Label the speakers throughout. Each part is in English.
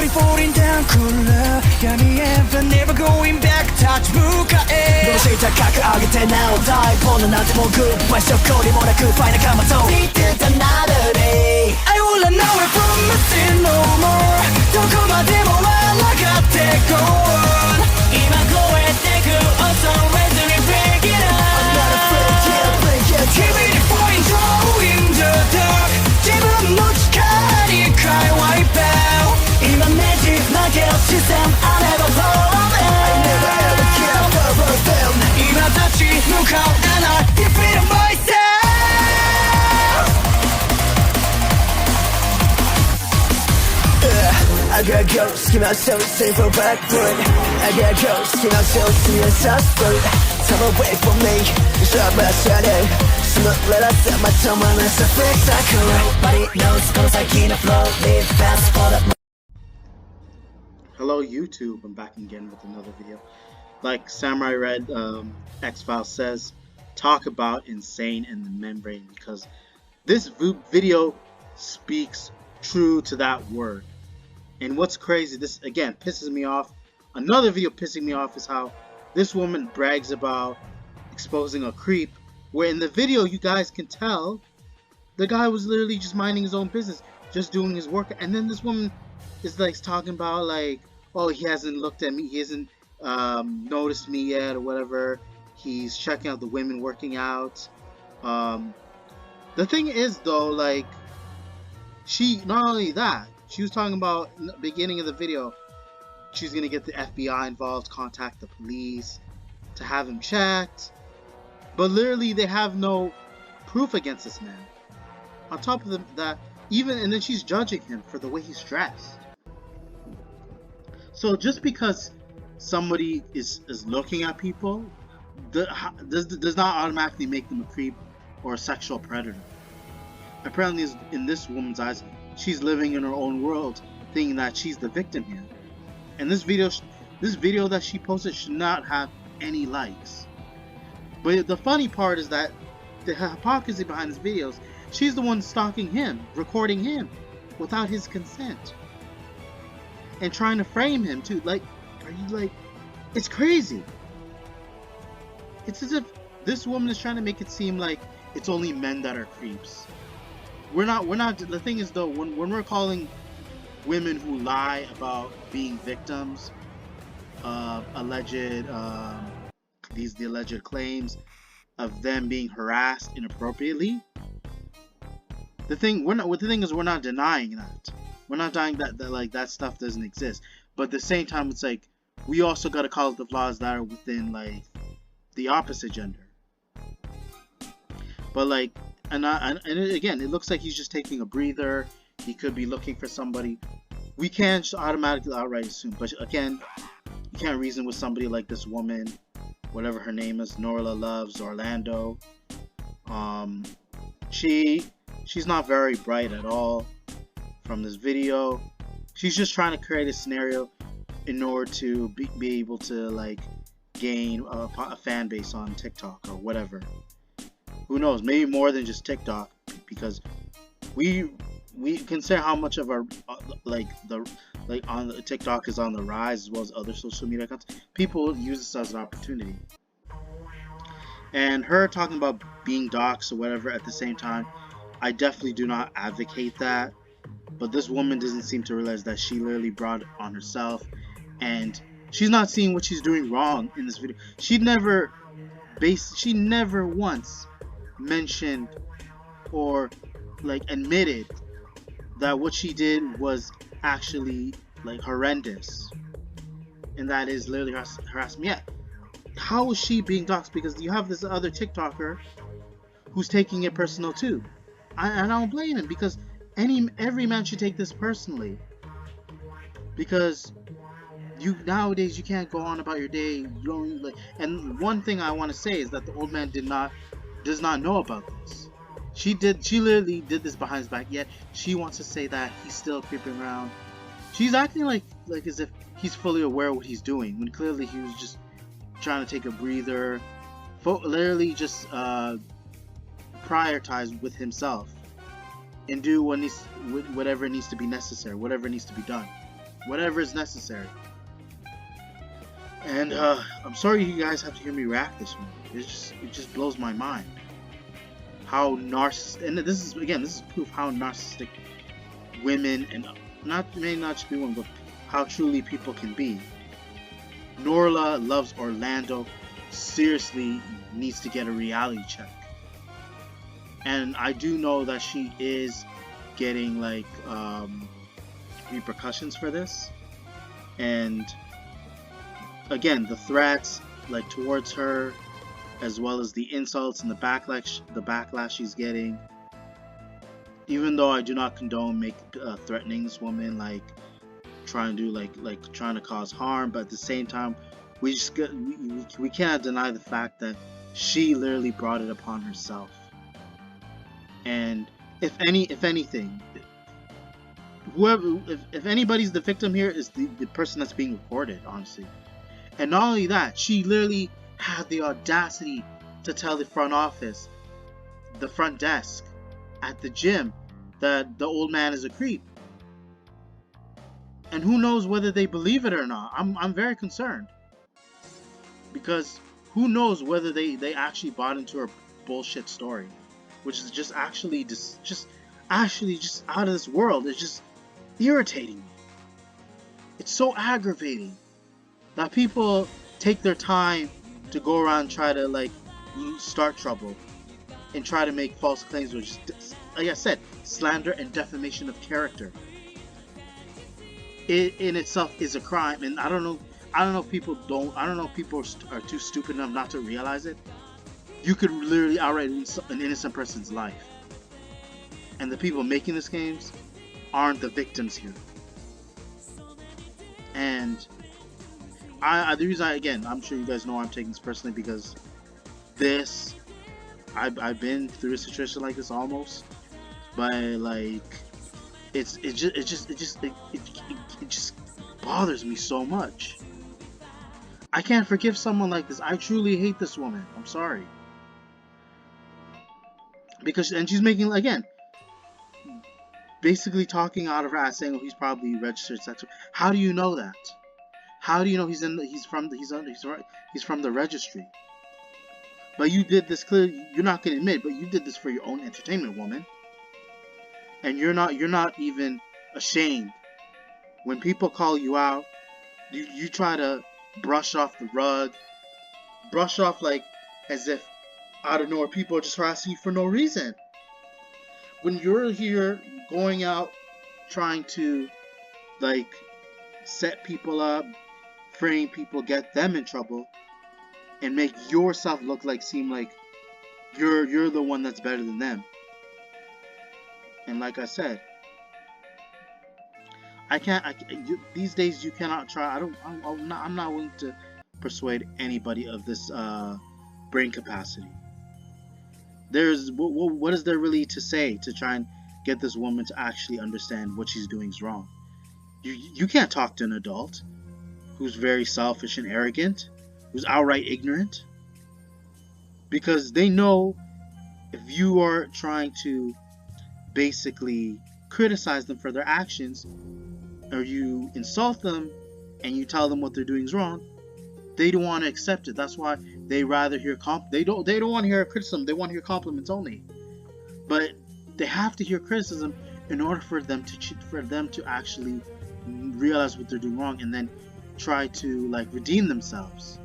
Speaker 1: slowly falling down cooler got me ever never going back touch向かえどうして高く上げてなお大ボーナなんてもうグッバイしょこりもなくファイナカマと Need another day I will run away from nothing no more どこまでも笑がってこう今超えてく Also ready to break it up I'm not afraid yeah break it Keep it point in the dark 自分の力に変え wipe out 今ねじ曲げる視線 I never fall in I never ever care for them 今立ち向かう and I defeat myself I got ghosts, keep myself safe from backward I got ghosts, keep myself see a suspect Time away from me, stop my shadow Smoke, let us set my tongue on a surface cycle Nobody knows, cause I can't flow Live fast for the
Speaker 2: Hello YouTube, I'm back again with another video. Like Samurai Red X-Files says, talk about insane in the membrane because this video speaks true to that word. And what's crazy, this again pisses me off. Another video pissing me off is how this woman brags about exposing a creep, where in the video you guys can tell the guy was literally just minding his own business, just doing his work, and then this woman is like talking about like, oh, he hasn't looked at me, he hasn't noticed me yet or whatever, he's checking out the women working out. The thing is though, like, she, not only that, she was talking about in the beginning of the video, she's gonna get the FBI involved, contact the police to have him checked, but literally they have no proof against this man. On top of that, even, and then she's judging him for the way he's dressed. So just because somebody is looking at people does not automatically make them a creep or a sexual predator. Apparently in this woman's eyes, she's living in her own world, thinking that she's the victim here. And this video that she posted should not have any likes. But the funny part is that the hypocrisy behind his videos, she's the one stalking him, recording him without his consent, and trying to frame him too. Like, are you like, it's crazy. It's as if this woman is trying to make it seem like it's only men that are creeps. We're not, the thing is though, when we're calling women who lie about being victims of the alleged claims of them being harassed inappropriately, the thing is we're not denying that. We're not denying that like that stuff doesn't exist. But at the same time, it's like we also gotta call it the flaws that are within like the opposite gender. But like, and again, it looks like he's just taking a breather. He could be looking for somebody. We can't just automatically outright assume. But again, you can't reason with somebody like this woman, whatever her name is, Norla Loves Orlando. She's not very bright at all from this video. She's just trying to create a scenario in order to be able to like gain a fan base on TikTok or whatever. Who knows? Maybe more than just TikTok, because we consider how much of our on the TikTok is on the rise, as well as other social media accounts. People use this as an opportunity. And her talking about being doxxed or whatever at the same time, I definitely do not advocate that. But this woman doesn't seem to realize that she literally brought it on herself, and she's not seeing what she's doing wrong in this video. She never once mentioned or like admitted that what she did was actually like horrendous, and that is literally harassment. Yeah, how is she being doxxed? Because you have this other TikToker who's taking it personal too. I don't blame him, because every man should take this personally, because nowadays you can't go on about your day. You don't like. And one thing I want to say is that the old man does not know about this. She literally did this behind his back, yet she wants to say that he's still creeping around. She's acting like as if he's fully aware of what he's doing, when clearly he was just trying to take a breather, literally just prioritize with himself and do whatever needs to be necessary, whatever needs to be done. whatever is necessary. And I'm sorry you guys have to hear me react this way. It just blows my mind how and this is proof how narcissistic women, and not just be women, but how truly people can be. Norla Loves Orlando seriously needs to get a reality check. And I do know that she is getting like repercussions for this. And again, the threats like towards her, as well as the insults and the backlash she's getting. Even though I do not condone threatening this woman, like trying to trying to cause harm, but at the same time, we cannot deny the fact that she literally brought it upon herself. And if anything, if anybody's the victim here, is the person that's being recorded, honestly. And not only that, she literally had the audacity to tell the front office, the front desk at the gym, that the old man is a creep. And who knows whether they believe it or not. I'm very concerned, because who knows whether they actually bought into her bullshit story, which is just actually out of this world. It's just irritating me. It's so aggravating that people take their time to go around and try to like start trouble and try to make false claims, which is, like I said, slander and defamation of character. It in itself is a crime, and I don't know if people are too stupid enough not to realize it. You could literally outright lose an innocent person's life, and the people making these games aren't the victims here. And the reason I'm sure you guys know I'm taking this personally, because I've been through a situation like this almost, but like it just bothers me so much. I can't forgive someone like this. I truly hate this woman. I'm sorry. And she's making, again, basically talking out of her ass, saying, "Oh, he's probably registered sex." How do you know that? How do you know he's from the registry? But you did this clearly. You're not gonna admit, but you did this for your own entertainment, woman. And you're not even ashamed. When people call you out, you try to brush off the rug, brush off like as if out of nowhere people are just harassing you for no reason. When you're here going out trying to like set people up, frame people, get them in trouble, and make yourself seem like you're the one that's better than them. And like I said, these days you cannot try. I'm not willing to persuade anybody of this brain capacity. What is there really to say to try and get this woman to actually understand what she's doing is wrong? You can't talk to an adult who's very selfish and arrogant, who's outright ignorant, because they know if you are trying to basically criticize them for their actions, or you insult them and you tell them what they're doing is wrong, they don't want to accept it. That's why they rather hear they don't want to hear criticism. They want to hear compliments only. But they have to hear criticism in order for them to actually realize what they're doing wrong, and then try to like redeem themselves.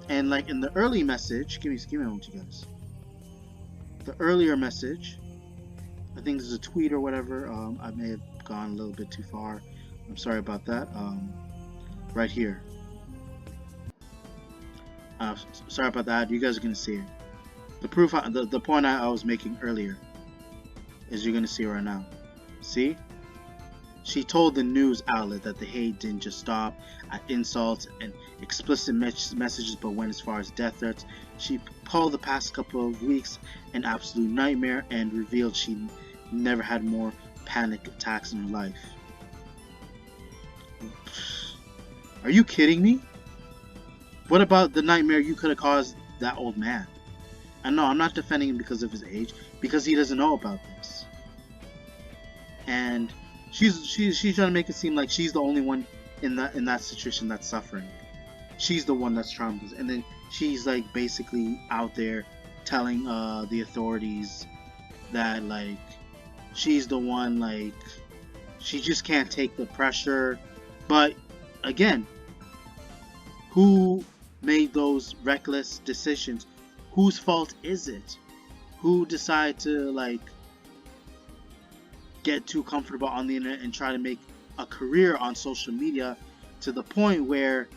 Speaker 2: And like in the early message, give me a moment, you guys. The earlier message, I think this is a tweet or whatever. I may have gone a little bit too far. I'm sorry about that. Right here. Sorry about that. You guys are gonna see it. The proof, the point I was making earlier, is you're gonna see right now. See? She told the news outlet that the hate didn't just stop at insults and explicit messages, but went as far as death threats. She called the past couple of weeks an absolute nightmare and revealed she never had more panic attacks in her life. Are you kidding me? What about the nightmare you could have caused that old man? And no, I'm not defending him because of his age, because he doesn't know about this. And she's trying to make it seem like she's the only one in that situation that's suffering. She's the one that's traumatized, and then she's like basically out there telling the authorities that like she's the one, like she just can't take the pressure. But again, who made those reckless decisions? Whose fault is it? Who decided to like get too comfortable on the internet and try to make a career on social media to the point where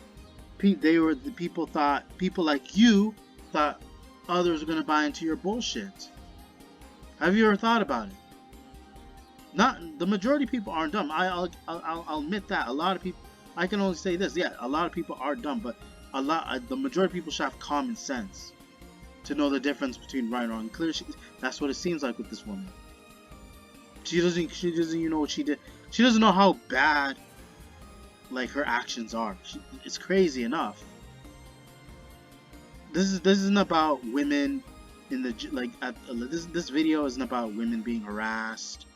Speaker 2: people like you thought others were going to buy into your bullshit? Have you ever thought about it? Not the majority of people aren't dumb. I'll admit that. A lot of people, I can only say this, yeah, a lot of people are dumb, but the majority of people should have common sense to know the difference between right and wrong. Clearly, that's what it seems like with this woman. She doesn't even know what she did. She doesn't know how bad like her actions are. It's crazy enough. This isn't about women in the this video isn't about women being harassed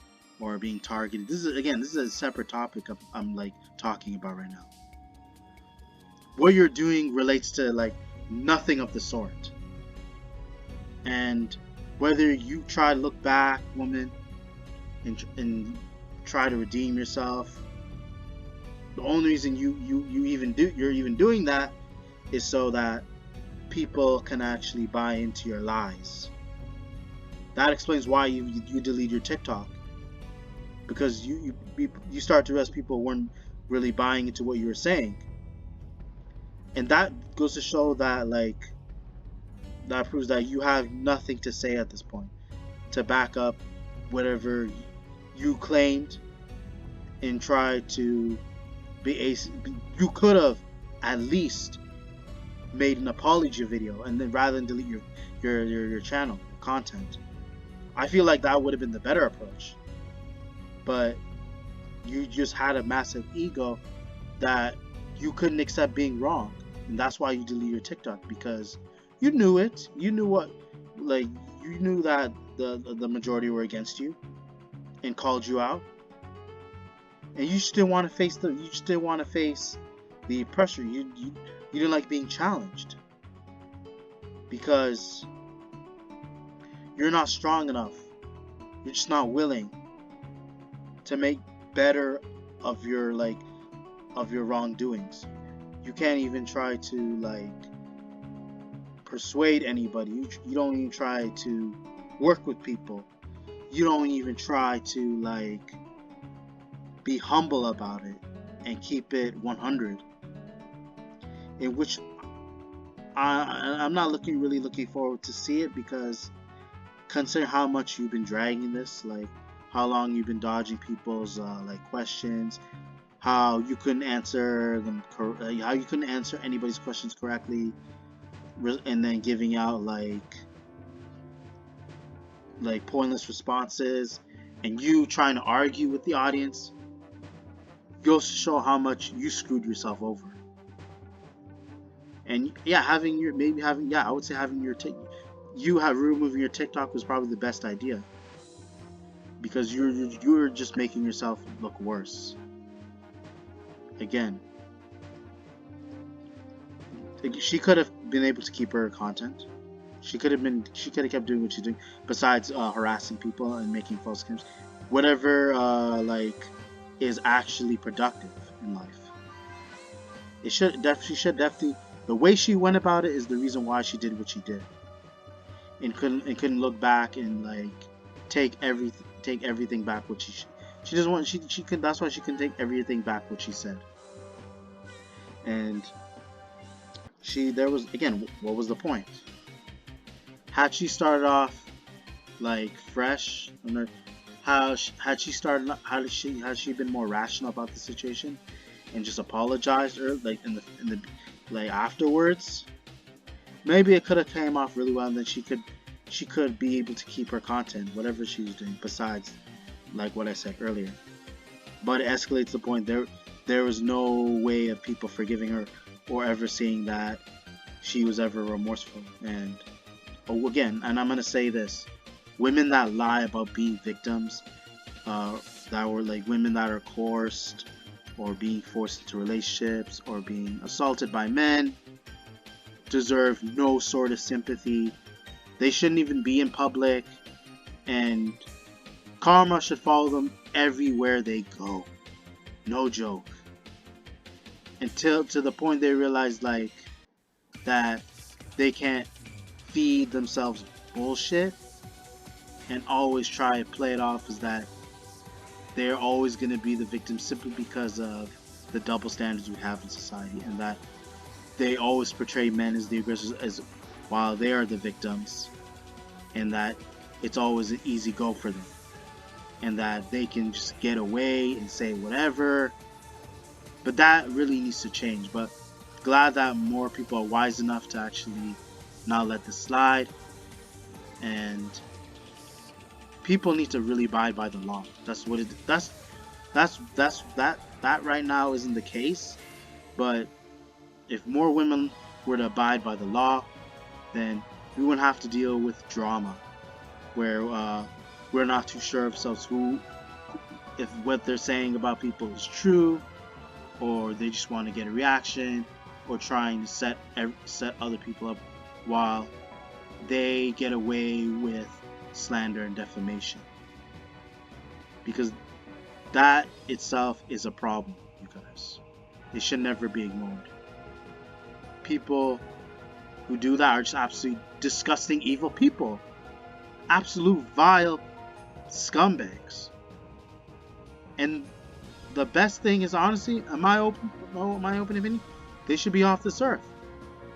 Speaker 2: or being targeted. This is a separate topic I'm like talking about right now. What you're doing relates to like nothing of the sort. And whether you try to look back, woman, and try to redeem yourself, the only reason you're even doing that is so that people can actually buy into your lies. That explains why you delete your TikTok, because you start to realize people weren't really buying into what you were saying, and that goes to show that like that proves that you have nothing to say at this point to back up whatever you claimed and try to be you could have at least made an apology video, and then rather than delete your channel content. I feel like that would have been the better approach. But you just had a massive ego that you couldn't accept being wrong, and that's why you deleted your TikTok, because you knew it. You knew what, like you knew that the majority were against you and called you out, and you still want to face the pressure. You didn't like being challenged because you're not strong enough. You're just not willing to make better of your wrongdoings. You can't even try to like persuade anybody. You don't even try to work with people. You don't even try to like be humble about it and keep it 100. In which I'm not really looking forward to see it, because consider how much you've been dragging this, like how long you've been dodging people's like questions, how you couldn't answer anybody's questions correctly, and then giving out like pointless responses, and you trying to argue with the audience goes to show how much you screwed yourself over. And yeah, removing your TikTok was probably the best idea, because you're just making yourself look worse. Again, she could have been able to keep her content. She could have kept doing what she's doing, besides harassing people and making false claims. Whatever like is actually productive in life. She should definitely. The way she went about it is the reason why she did what she did, and couldn't look back and like take everything back. What she doesn't want. She can. That's why she can take everything back what she said. And there was, again, what was the point? Had she started off like fresh, had she been more rational about the situation and just apologized, or like in the like afterwards, maybe it could have came off really well, and then she could be able to keep her content, whatever she was doing, besides like what I said earlier. But it escalates to the point there was no way of people forgiving her or ever seeing that she was ever remorseful. And again, and I'm gonna say this: women that lie about being victims, that that were like women that are coerced or being forced into relationships or being assaulted by men deserve no sort of sympathy. They shouldn't even be in public, and karma should follow them everywhere they go. No joke. Until to the point they realize like that they can't feed themselves bullshit and always try to play it off as that they're always going to be the victim simply because of the double standards we have in society, and that they always portray men as the aggressors as while they are the victims, and that it's always an easy go for them, and that they can just get away and say whatever. But that really needs to change. But glad that more people are wise enough to actually not let this slide, and people need to really abide by the law. That's what it. That right now isn't the case. But if more women were to abide by the law, then we wouldn't have to deal with drama, where we're not too sure of ourselves if what they're saying about people is true, or they just want to get a reaction, or trying to set other people up while they get away with slander and defamation. Because that itself is a problem, you guys. It should never be ignored. People who do that are just absolutely disgusting, evil people. Absolute vile scumbags. And the best thing is, honestly, in my open opinion, they should be off this earth.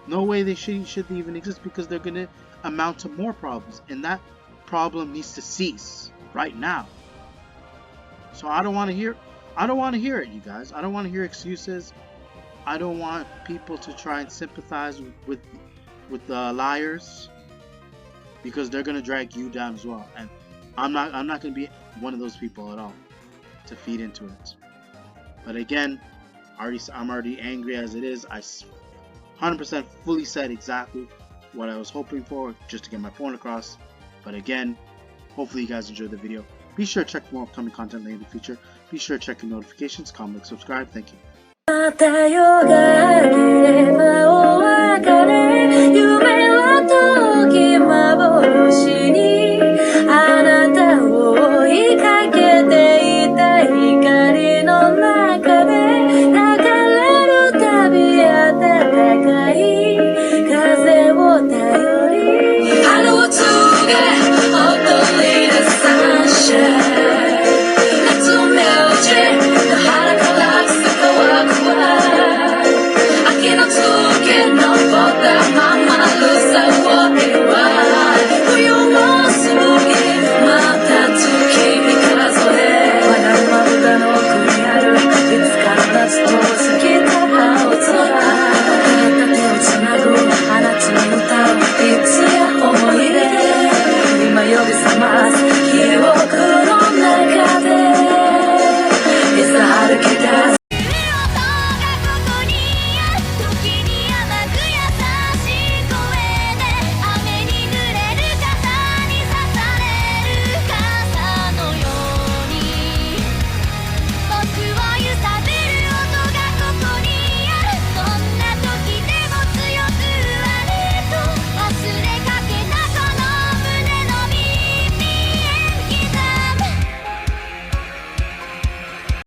Speaker 2: No way they should even exist, because they're gonna amount to more problems, and that problem needs to cease right now. So I don't want to hear it, you guys. I don't want to hear excuses. I don't want people to try and sympathize with the liars, because they're gonna drag you down as well. And I'm not gonna be one of those people at all to feed into it. But again, I'm already angry as it is. I 100% fully said exactly what I was hoping for, just to get my point across. But again, hopefully you guys enjoyed the video. Be sure to check more upcoming content later in the future. Be sure to check your notifications, comment, subscribe. Thank you.
Speaker 3: また夜が明ければお別れ夢は時幻に